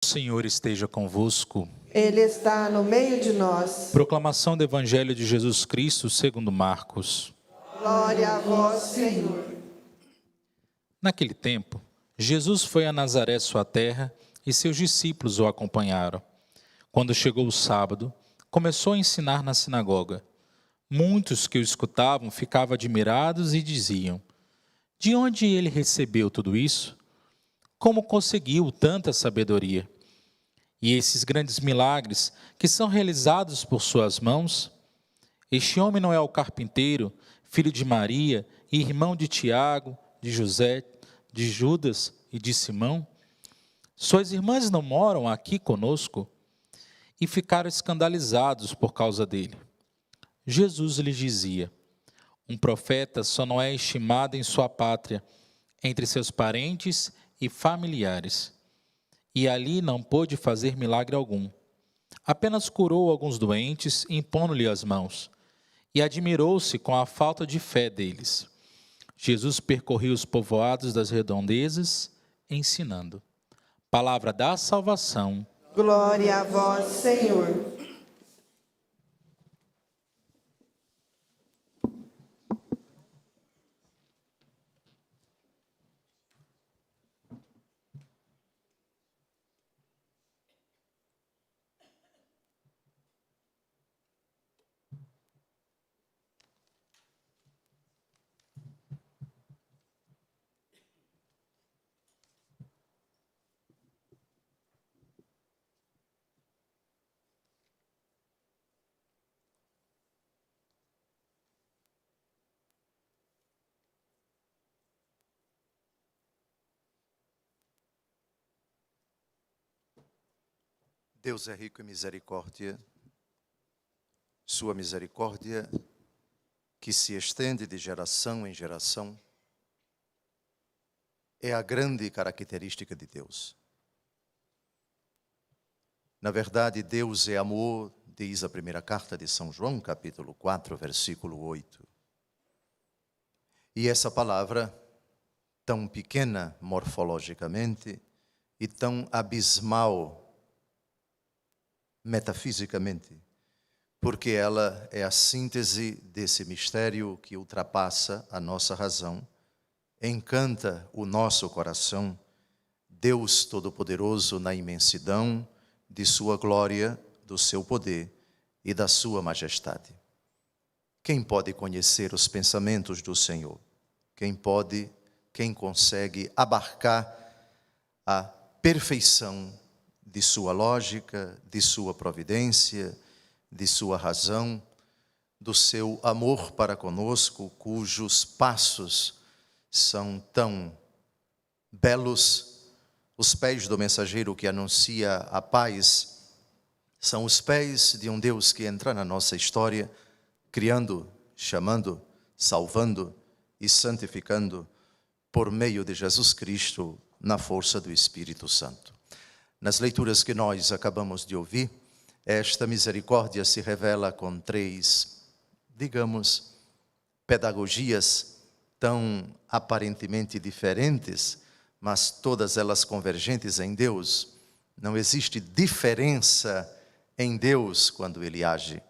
O Senhor esteja convosco. Ele está no meio de nós. Proclamação do Evangelho de Jesus Cristo segundo Marcos. Glória a vós, Senhor. Naquele tempo, Jesus foi a Nazaré, sua terra, e seus discípulos o acompanharam. Quando chegou o sábado, começou a ensinar na sinagoga. Muitos que o escutavam ficavam admirados e diziam: de onde ele recebeu tudo isso? Como conseguiu tanta sabedoria? E esses grandes milagres que são realizados por suas mãos? Este homem não é o carpinteiro, filho de Maria e irmão de Tiago, de José, de Judas e de Simão? Suas irmãs não moram aqui conosco? E ficaram escandalizados por causa dele. Jesus lhes dizia: um profeta só não é estimado em sua pátria, entre seus parentes e familiares. E ali não pôde fazer milagre algum. Apenas curou alguns doentes, impondo-lhe as mãos, e admirou-se com a falta de fé deles. Jesus percorria os povoados das redondezas, ensinando. Palavra da salvação. Glória a vós, Senhor. Deus é rico em misericórdia, sua misericórdia que se estende de geração em geração é a grande característica de Deus. Na verdade, Deus é amor, diz a primeira carta de São João, capítulo 4, versículo 8. E essa palavra, tão pequena morfologicamente e tão abismal metafisicamente, porque ela é a síntese desse mistério que ultrapassa a nossa razão, encanta o nosso coração, Deus Todo-Poderoso na imensidão de sua glória, do seu poder e da sua majestade. Quem pode conhecer os pensamentos do Senhor? Quem consegue abarcar a perfeição de sua lógica, de sua providência, de sua razão, do seu amor para conosco, cujos passos são tão belos. Os pés do mensageiro que anuncia a paz são os pés de um Deus que entra na nossa história, criando, chamando, salvando e santificando por meio de Jesus Cristo na força do Espírito Santo. Nas leituras que nós acabamos de ouvir, esta misericórdia se revela com três, digamos, pedagogias tão aparentemente diferentes, mas todas elas convergentes em Deus. Não existe diferença em Deus quando Ele age.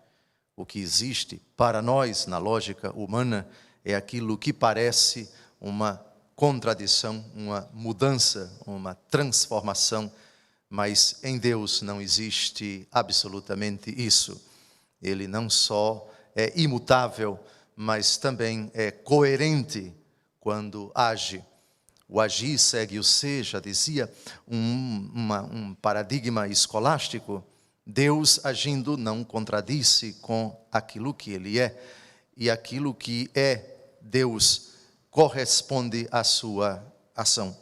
O que existe para nós, na lógica humana, é aquilo que parece uma contradição, uma mudança, uma transformação. Mas em Deus não existe absolutamente isso. Ele não só é imutável, mas também é coerente quando age. O agir segue o ser, já dizia um paradigma escolástico. Deus agindo não contradiz-se com aquilo que Ele é. E aquilo que é Deus corresponde à sua ação.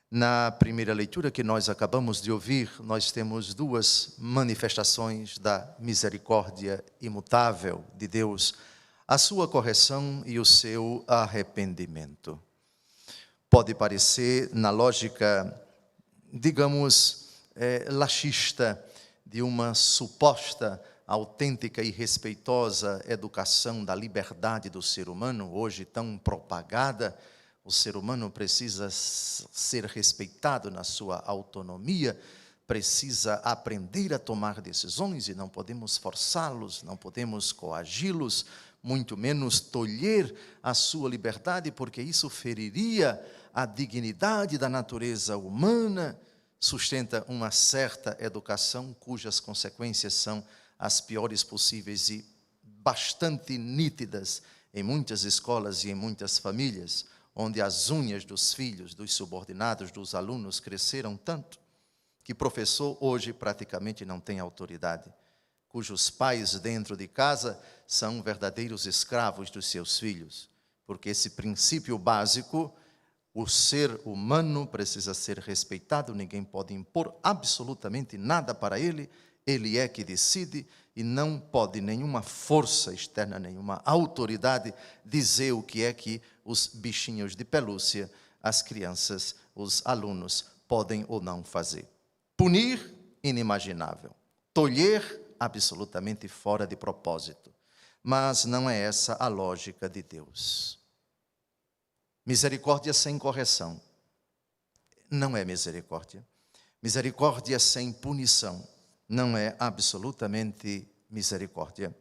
Na primeira leitura que nós acabamos de ouvir, nós temos duas manifestações da misericórdia imutável de Deus, a sua correção e o seu arrependimento. Pode parecer, na lógica, digamos, laxista, de uma suposta, autêntica e respeitosa educação da liberdade do ser humano, hoje tão propagada, O ser humano precisa ser respeitado na sua autonomia, precisa aprender a tomar decisões e não podemos forçá-los, não podemos coagi-los, muito menos tolher a sua liberdade, porque isso feriria a dignidade da natureza humana, sustenta uma certa educação cujas consequências são as piores possíveis e bastante nítidas em muitas escolas e em muitas famílias, onde as unhas dos filhos, dos subordinados, dos alunos cresceram tanto que professor hoje praticamente não tem autoridade, cujos pais dentro de casa são verdadeiros escravos dos seus filhos, porque esse princípio básico, o ser humano precisa ser respeitado, ninguém pode impor absolutamente nada para ele, ele é que decide e não pode nenhuma força externa, nenhuma autoridade dizer o que é que os bichinhos de pelúcia, as crianças, os alunos podem ou não fazer. Punir, inimaginável. Tolher, absolutamente fora de propósito. Mas não é essa a lógica de Deus. Misericórdia sem correção não é misericórdia. Misericórdia sem punição não é absolutamente misericórdia.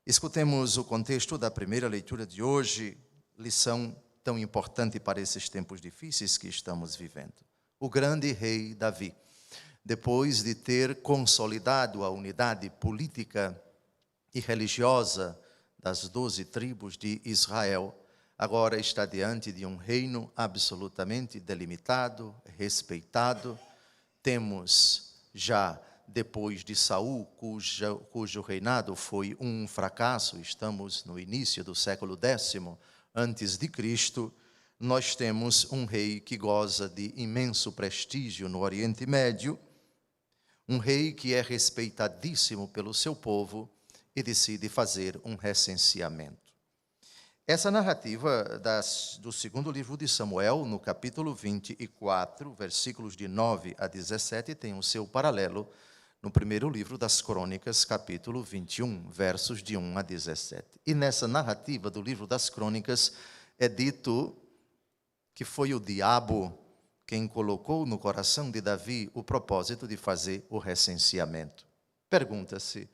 Escutemos o contexto da primeira leitura de hoje, lição tão importante para esses tempos difíceis que estamos vivendo. O grande rei Davi, depois de ter consolidado a unidade política e religiosa das 12 tribos de Israel, agora está diante de um reino absolutamente delimitado, respeitado. Temos já, depois de Saul, cujo reinado foi um fracasso, estamos no início do século X antes de Cristo, nós temos um rei que goza de imenso prestígio no Oriente Médio, um rei que é respeitadíssimo pelo seu povo e decide fazer um recenseamento. Essa narrativa do segundo livro de Samuel, no capítulo 24, versículos de 9 a 17, tem o seu paralelo no primeiro livro das Crônicas, capítulo 21, versos de 1 a 17. E nessa narrativa do livro das Crônicas é dito que foi o diabo quem colocou no coração de Davi o propósito de fazer o recenseamento. Pergunta-se,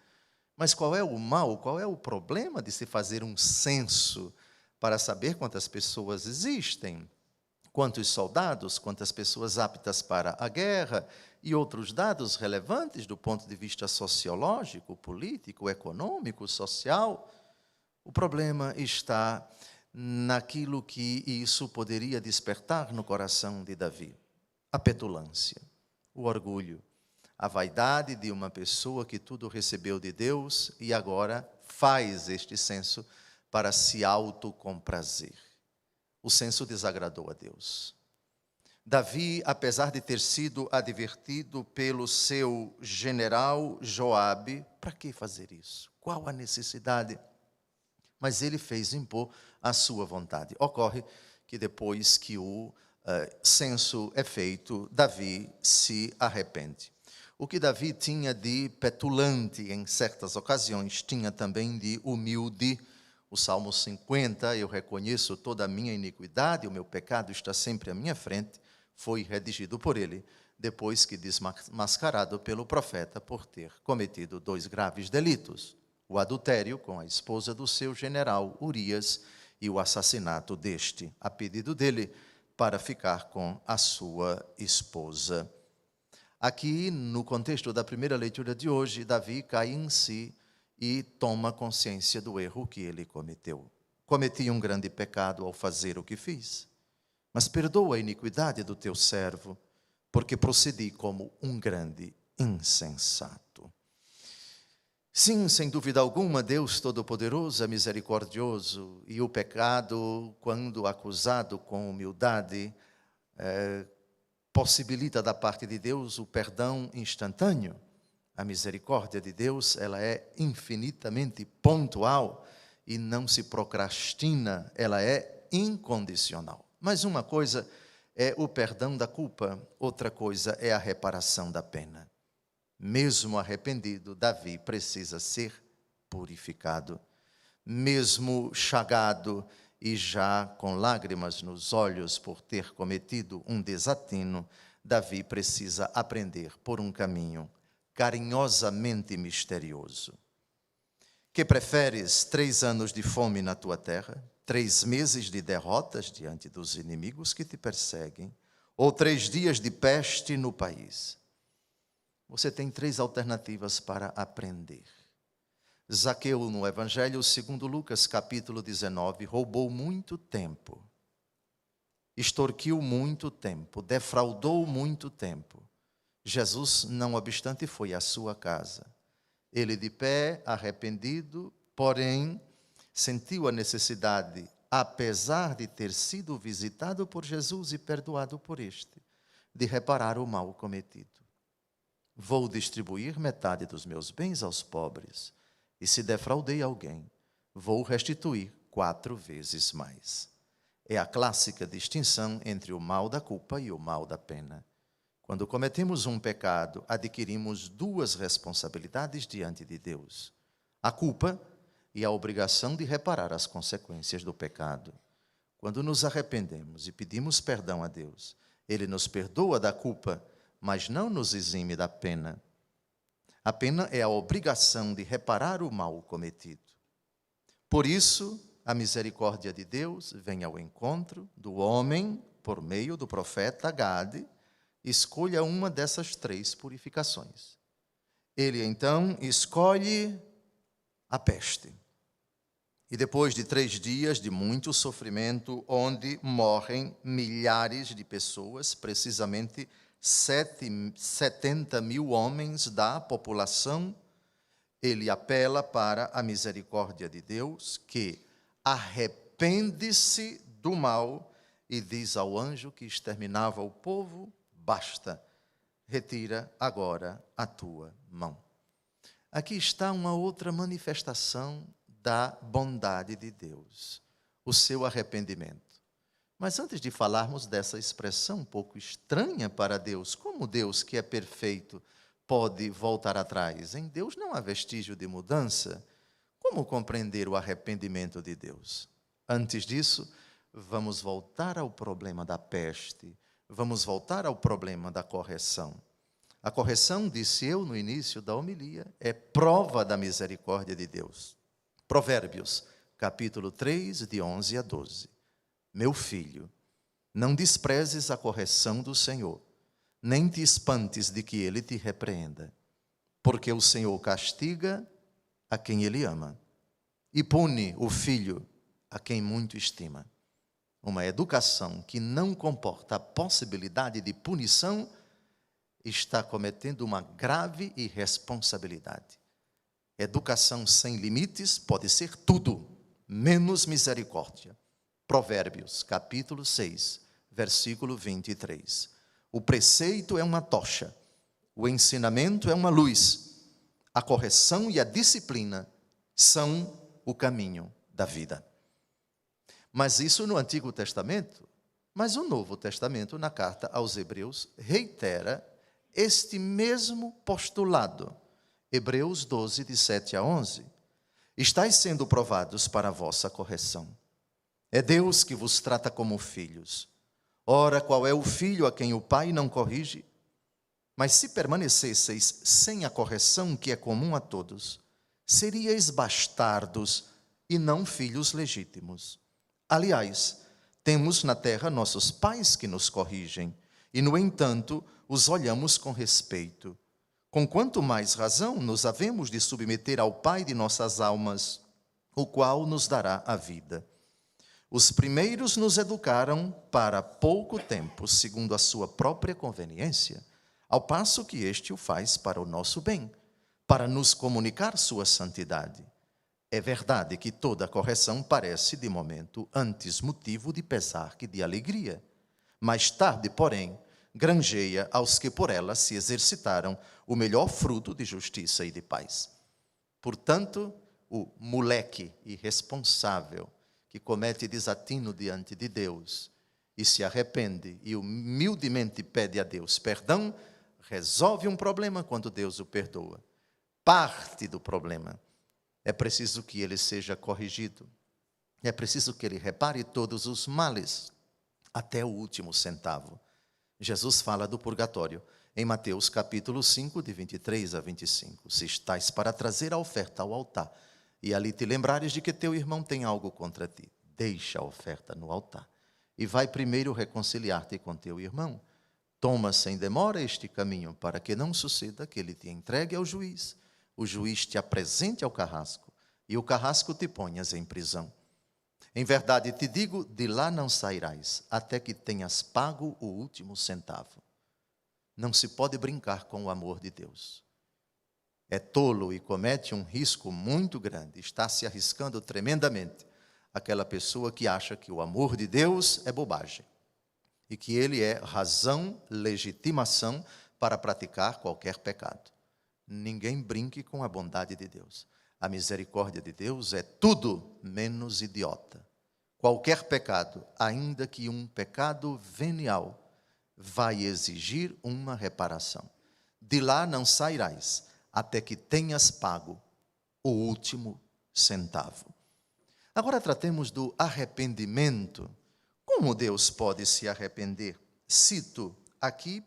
mas qual é o mal, qual é o problema de se fazer um censo para saber quantas pessoas existem, quantos soldados, quantas pessoas aptas para a guerra e outros dados relevantes do ponto de vista sociológico, político, econômico, social? O problema está naquilo que isso poderia despertar no coração de Davi: a petulância, o orgulho, a vaidade de uma pessoa que tudo recebeu de Deus e agora faz este censo para se autocomprazer. O censo desagradou a Deus. Davi, apesar de ter sido advertido pelo seu general Joabe, para que fazer isso? Qual a necessidade? Mas ele fez impor a sua vontade. Ocorre que depois que o censo é feito, Davi se arrepende. O que Davi tinha de petulante em certas ocasiões, tinha também de humilde. O Salmo 50, eu reconheço toda a minha iniquidade, o meu pecado está sempre à minha frente, foi redigido por ele, depois que desmascarado pelo profeta por ter cometido 2 graves delitos: o adultério com a esposa do seu general Urias e o assassinato deste, a pedido dele, para ficar com a sua esposa. Aqui, no contexto da primeira leitura de hoje, Davi cai em si e toma consciência do erro que ele cometeu. Cometi um grande pecado ao fazer o que fiz, mas perdoa a iniquidade do teu servo, porque procedi como um grande insensato. Sim, sem dúvida alguma, Deus Todo-Poderoso é misericordioso, e o pecado, quando acusado com humildade, possibilita da parte de Deus o perdão instantâneo. A misericórdia de Deus, ela é infinitamente pontual e não se procrastina, ela é incondicional. Mas uma coisa é o perdão da culpa, outra coisa é a reparação da pena. Mesmo arrependido, Davi precisa ser purificado. Mesmo chagado e já com lágrimas nos olhos por ter cometido um desatino, Davi precisa aprender por um caminho carinhosamente misterioso. Que preferes 3 anos de fome na tua terra, 3 meses de derrotas diante dos inimigos que te perseguem, ou 3 dias de peste no país? Você tem 3 alternativas para aprender. Zaqueu, no Evangelho segundo Lucas, capítulo 19, roubou muito tempo, extorquiu muito tempo, defraudou muito tempo. Jesus, não obstante, foi à sua casa. Ele de pé, arrependido, porém, sentiu a necessidade, apesar de ter sido visitado por Jesus e perdoado por este, de reparar o mal cometido. Vou distribuir metade dos meus bens aos pobres, e se defraudei alguém, vou restituir 4 vezes mais. É a clássica distinção entre o mal da culpa e o mal da pena. Quando cometemos um pecado, adquirimos 2 responsabilidades diante de Deus: a culpa e a obrigação de reparar as consequências do pecado. Quando nos arrependemos e pedimos perdão a Deus, Ele nos perdoa da culpa, mas não nos exime da pena. A pena é a obrigação de reparar o mal cometido. Por isso, a misericórdia de Deus vem ao encontro do homem por meio do profeta Gade. Escolha uma dessas 3 purificações. Ele, então, escolhe a peste. E depois de 3 dias de muito sofrimento, onde morrem milhares de pessoas, precisamente 70 mil homens da população, ele apela para a misericórdia de Deus, que arrepende-se do mal e diz ao anjo que exterminava o povo: basta, retira agora a tua mão. Aqui está uma outra manifestação da bondade de Deus, o seu arrependimento. Mas antes de falarmos dessa expressão um pouco estranha para Deus, como Deus, que é perfeito, pode voltar atrás? Em Deus não há vestígio de mudança. Como compreender o arrependimento de Deus? Antes disso, vamos voltar ao problema da peste. Vamos voltar ao problema da correção. A correção, disse eu no início da homilia, é prova da misericórdia de Deus. Provérbios, capítulo 3, de 11 a 12. Meu filho, não desprezes a correção do Senhor, nem te espantes de que ele te repreenda, porque o Senhor castiga a quem ele ama e pune o filho a quem muito estima. Uma educação que não comporta a possibilidade de punição está cometendo uma grave irresponsabilidade. Educação sem limites pode ser tudo, menos misericórdia. Provérbios, capítulo 6, versículo 23. O preceito é uma tocha, o ensinamento é uma luz, a correção e a disciplina são o caminho da vida. Mas isso no Antigo Testamento. Mas o Novo Testamento, na carta aos Hebreus, reitera este mesmo postulado. Hebreus 12, de 7 a 11. Estais sendo provados para a vossa correção. É Deus que vos trata como filhos. Ora, qual é o filho a quem o pai não corrige? Mas se permanecesseis sem a correção que é comum a todos, seríeis bastardos e não filhos legítimos. Aliás, temos na terra nossos pais que nos corrigem, e, no entanto, os olhamos com respeito. Com quanto mais razão nos havemos de submeter ao Pai de nossas almas, o qual nos dará a vida. Os primeiros nos educaram para pouco tempo, segundo a sua própria conveniência, ao passo que este o faz para o nosso bem, para nos comunicar sua santidade. É verdade que toda correção parece, de momento, antes motivo de pesar que de alegria. Mais tarde, porém, granjeia aos que por ela se exercitaram o melhor fruto de justiça e de paz. Portanto, o moleque irresponsável que comete desatino diante de Deus e se arrepende e humildemente pede a Deus perdão, resolve um problema quando Deus o perdoa. Parte do problema. É preciso que ele seja corrigido. É preciso que ele repare todos os males, até o último centavo. Jesus fala do purgatório em Mateus capítulo 5, de 23 a 25. Se estás para trazer a oferta ao altar, e ali te lembrares de que teu irmão tem algo contra ti, deixa a oferta no altar, e vai primeiro reconciliar-te com teu irmão. Toma sem demora este caminho, para que não suceda que ele te entregue ao juiz, o juiz te apresente ao carrasco, e o carrasco te ponhas em prisão. Em verdade te digo, de lá não sairás, até que tenhas pago o último centavo. Não se pode brincar com o amor de Deus. É tolo e comete um risco muito grande, está se arriscando tremendamente, aquela pessoa que acha que o amor de Deus é bobagem, e que ele é razão, legitimação para praticar qualquer pecado. Ninguém brinque com a bondade de Deus. A misericórdia de Deus é tudo menos idiota. Qualquer pecado, ainda que um pecado venial, vai exigir uma reparação. De lá não sairás, até que tenhas pago o último centavo. Agora tratemos do arrependimento. Como Deus pode se arrepender? Cito aqui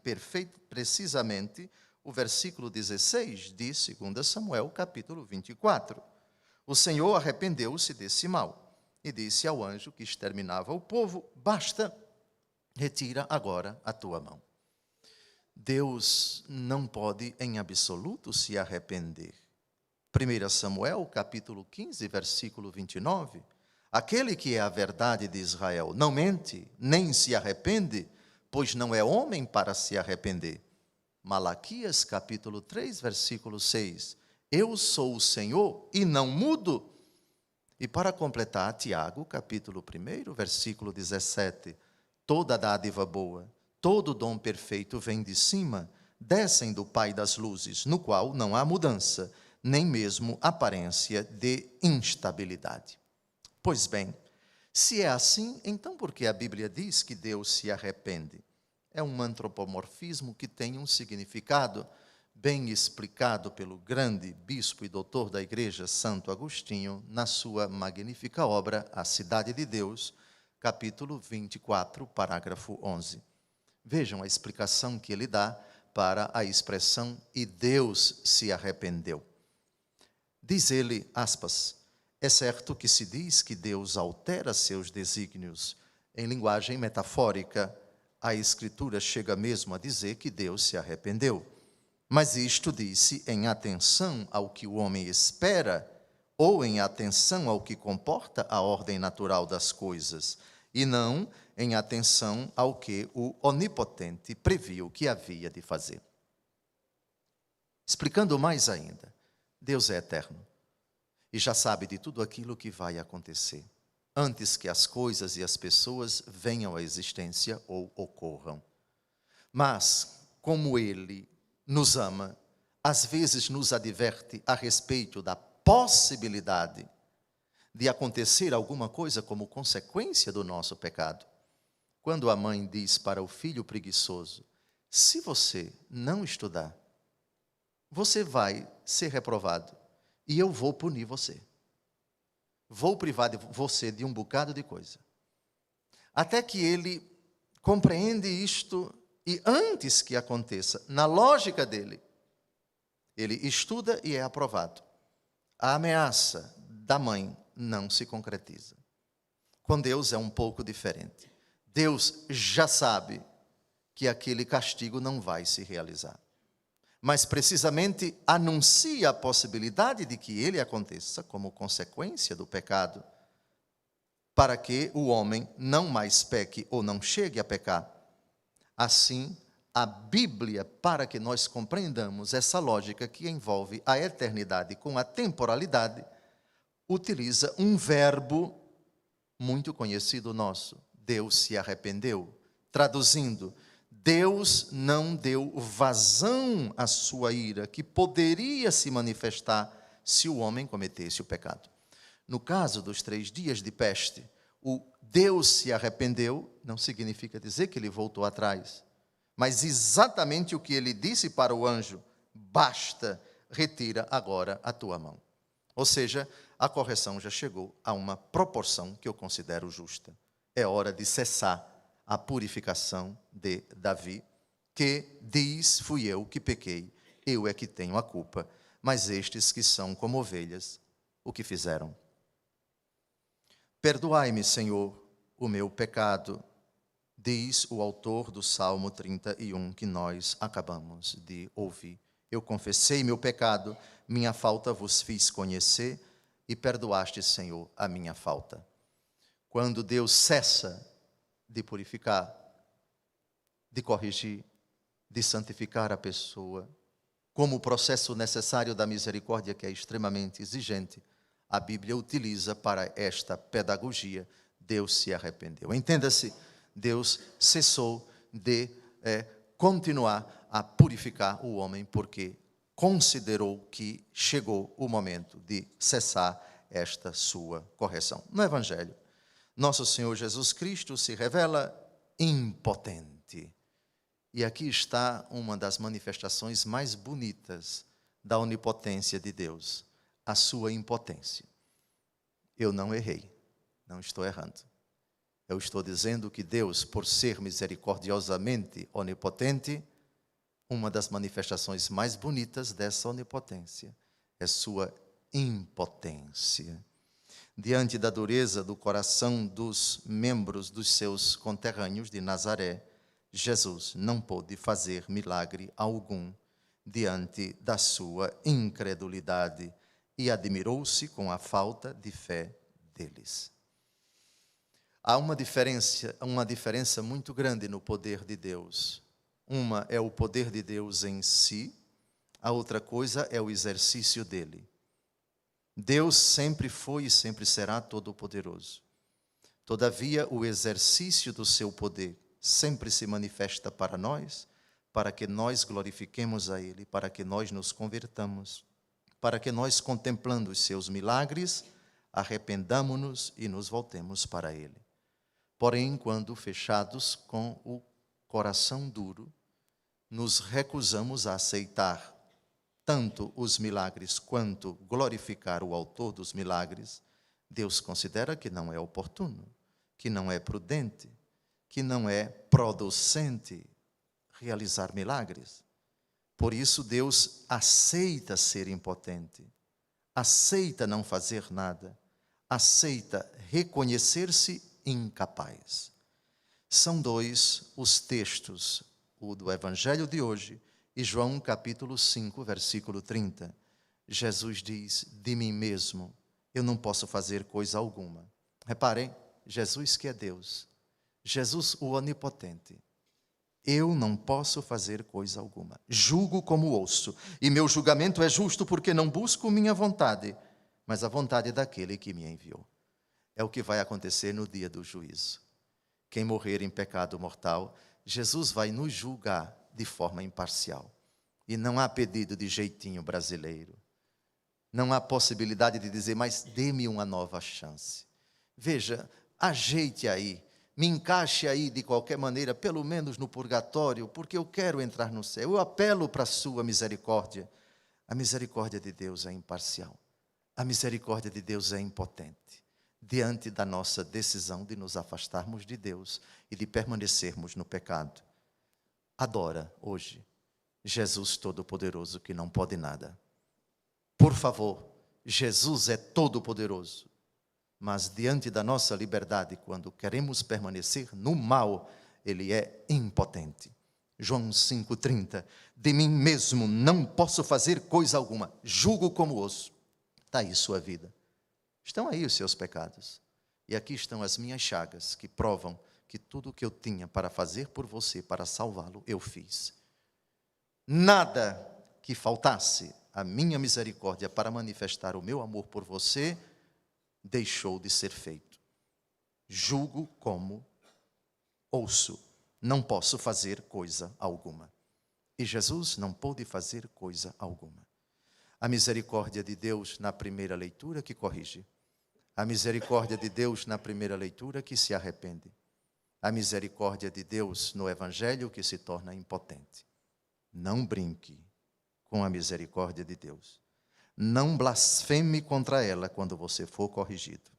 precisamente o versículo 16 de 2 Samuel, capítulo 24. O Senhor arrependeu-se desse mal e disse ao anjo que exterminava o povo: basta, retira agora a tua mão. Deus não pode em absoluto se arrepender. 1 Samuel, capítulo 15, versículo 29. Aquele que é a verdade de Israel não mente, nem se arrepende, pois não é homem para se arrepender. Malaquias, capítulo 3, versículo 6. Eu sou o Senhor e não mudo. E para completar, Tiago, capítulo 1, versículo 17. Toda dádiva boa, todo dom perfeito vem de cima, descem do Pai das luzes, no qual não há mudança, nem mesmo aparência de instabilidade. Pois bem, se é assim, então por que a Bíblia diz que Deus se arrepende? É um antropomorfismo que tem um significado bem explicado pelo grande bispo e doutor da Igreja, Santo Agostinho, na sua magnífica obra, A Cidade de Deus, capítulo 24, parágrafo 11. Vejam a explicação que ele dá para a expressão "e Deus se arrependeu". Diz ele, aspas, é certo que se diz que Deus altera seus desígnios. Em linguagem metafórica, a Escritura chega mesmo a dizer que Deus se arrependeu. Mas isto disse em atenção ao que o homem espera ou em atenção ao que comporta a ordem natural das coisas, e não em atenção ao que o Onipotente previu que havia de fazer. Explicando mais ainda, Deus é eterno e já sabe de tudo aquilo que vai acontecer, antes que as coisas e as pessoas venham à existência ou ocorram. Mas, como Ele nos ama, às vezes nos adverte a respeito da possibilidade de acontecer alguma coisa como consequência do nosso pecado. Quando a mãe diz para o filho preguiçoso: se você não estudar, você vai ser reprovado e eu vou punir você. Vou privar você de um bocado de coisa. Até que ele compreende isto e antes que aconteça, na lógica dele, ele estuda e é aprovado. A ameaça da mãe não se concretiza. Com Deus é um pouco diferente. Deus já sabe que aquele castigo não vai se realizar, mas precisamente anuncia a possibilidade de que ele aconteça como consequência do pecado, para que o homem não mais peque ou não chegue a pecar. Assim, a Bíblia, para que nós compreendamos essa lógica que envolve a eternidade com a temporalidade, utiliza um verbo muito conhecido nosso: Deus se arrependeu. Traduzindo, Deus não deu vazão à sua ira, que poderia se manifestar se o homem cometesse o pecado. No caso dos 3 dias de peste, o Deus se arrependeu não significa dizer que ele voltou atrás, mas exatamente o que ele disse para o anjo: basta, retira agora a tua mão. Ou seja, a correção já chegou a uma proporção que eu considero justa. É hora de cessar a purificação de Davi, que diz: fui eu que pequei, eu é que tenho a culpa, mas estes que são como ovelhas, o que fizeram? Perdoai-me, Senhor, o meu pecado, diz o autor do Salmo 31, que nós acabamos de ouvir. Eu confessei meu pecado, minha falta vos fiz conhecer, e perdoaste, Senhor, a minha falta. Quando Deus cessa de purificar, de corrigir, de santificar a pessoa, como o processo necessário da misericórdia, que é extremamente exigente, a Bíblia utiliza para esta pedagogia: Deus se arrependeu. Entenda-se, Deus cessou de continuar a purificar o homem, porque considerou que chegou o momento de cessar esta sua correção. No Evangelho, nosso Senhor Jesus Cristo se revela impotente. E aqui está uma das manifestações mais bonitas da onipotência de Deus, a sua impotência. Eu não errei, não estou errando. Eu estou dizendo que Deus, por ser misericordiosamente onipotente, uma das manifestações mais bonitas dessa onipotência é sua impotência. Diante da dureza do coração dos membros dos seus conterrâneos de Nazaré, Jesus não pôde fazer milagre algum diante da sua incredulidade e admirou-se com a falta de fé deles. Há uma diferença muito grande no poder de Deus. Uma é o poder de Deus em si, a outra coisa é o exercício dele. Deus sempre foi e sempre será todo-poderoso. Todavia, o exercício do seu poder sempre se manifesta para nós, para que nós glorifiquemos a Ele, para que nós nos convertamos, para que nós, contemplando os seus milagres, arrependamo-nos e nos voltemos para Ele. Porém, quando fechados com o coração duro, nos recusamos a aceitar tanto os milagres quanto glorificar o autor dos milagres, Deus considera que não é oportuno, que não é prudente, que não é producente realizar milagres. Por isso Deus aceita ser impotente, aceita não fazer nada, aceita reconhecer-se incapaz. São dois os textos, o do Evangelho de hoje e João capítulo 5, versículo 30. Jesus diz: de mim mesmo eu não posso fazer coisa alguma. Reparem, Jesus que é Deus, Jesus o onipotente. Eu não posso fazer coisa alguma. Julgo como ouço, e meu julgamento é justo porque não busco minha vontade, mas a vontade daquele que me enviou. É o que vai acontecer no dia do juízo. Quem morrer em pecado mortal, Jesus vai nos julgar de forma imparcial. E não há pedido de jeitinho brasileiro. Não há possibilidade de dizer: mas dê-me uma nova chance. Veja, ajeite aí, me encaixe aí de qualquer maneira, pelo menos no purgatório, porque eu quero entrar no céu. Eu apelo para a sua misericórdia. A misericórdia de Deus é imparcial. A misericórdia de Deus é impotente diante da nossa decisão de nos afastarmos de Deus e de permanecermos no pecado. Adora hoje Jesus Todo-Poderoso, que não pode nada. Por favor, Jesus é todo-poderoso, mas diante da nossa liberdade, quando queremos permanecer no mal, Ele é impotente. João 5,30, de mim mesmo não posso fazer coisa alguma, julgo como ouço. Está aí sua vida. Estão aí os seus pecados. E aqui estão as minhas chagas, que provam que tudo o que eu tinha para fazer por você, para salvá-lo, eu fiz. Nada que faltasse a minha misericórdia para manifestar o meu amor por você, deixou de ser feito. Julgo como ouço, não posso fazer coisa alguma. E Jesus não pôde fazer coisa alguma. A misericórdia de Deus na primeira leitura que corrige. A misericórdia de Deus na primeira leitura que se arrepende. A misericórdia de Deus no Evangelho que se torna impotente. Não brinque com a misericórdia de Deus. Não blasfeme contra ela quando você for corrigido.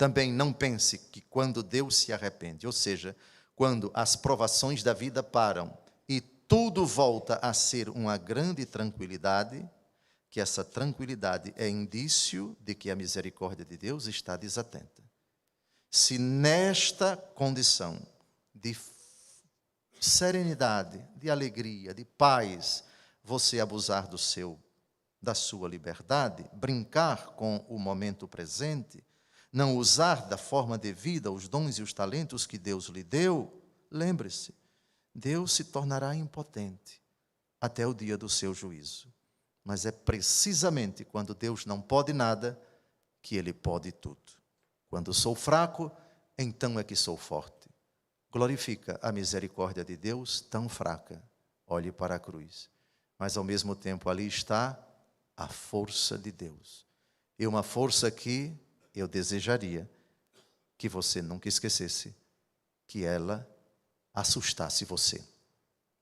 Também não pense que quando Deus se arrepende, ou seja, quando as provações da vida param e tudo volta a ser uma grande tranquilidade, que essa tranquilidade é indício de que a misericórdia de Deus está desatenta. Se nesta condição de serenidade, de alegria, de paz, você abusar da sua liberdade, brincar com o momento presente, não usar da forma devida os dons e os talentos que Deus lhe deu, lembre-se, Deus se tornará impotente até o dia do seu juízo. Mas é precisamente quando Deus não pode nada que Ele pode tudo. Quando sou fraco, então é que sou forte. Glorifica a misericórdia de Deus tão fraca. Olhe para a cruz. Mas ao mesmo tempo ali está a força de Deus. E uma força que eu desejaria que você nunca esquecesse, que ela assustasse você.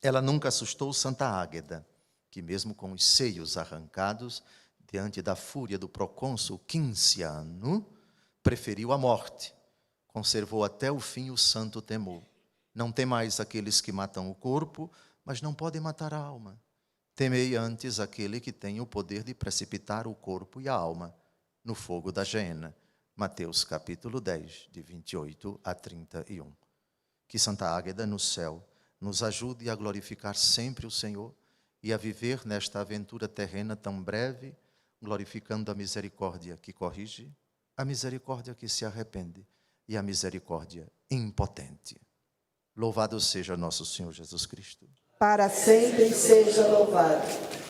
Ela nunca assustou Santa Águeda, que mesmo com os seios arrancados, diante da fúria do procônsul Quinciano, preferiu a morte, conservou até o fim o santo temor. Não temais aqueles que matam o corpo, mas não podem matar a alma. Temei antes aquele que tem o poder de precipitar o corpo e a alma no fogo da geena. Mateus capítulo 10, de 28 a 31. Que Santa Águeda no céu nos ajude a glorificar sempre o Senhor e a viver nesta aventura terrena tão breve, glorificando a misericórdia que corrige, a misericórdia que se arrepende e a misericórdia impotente. Louvado seja nosso Senhor Jesus Cristo. Para sempre seja louvado.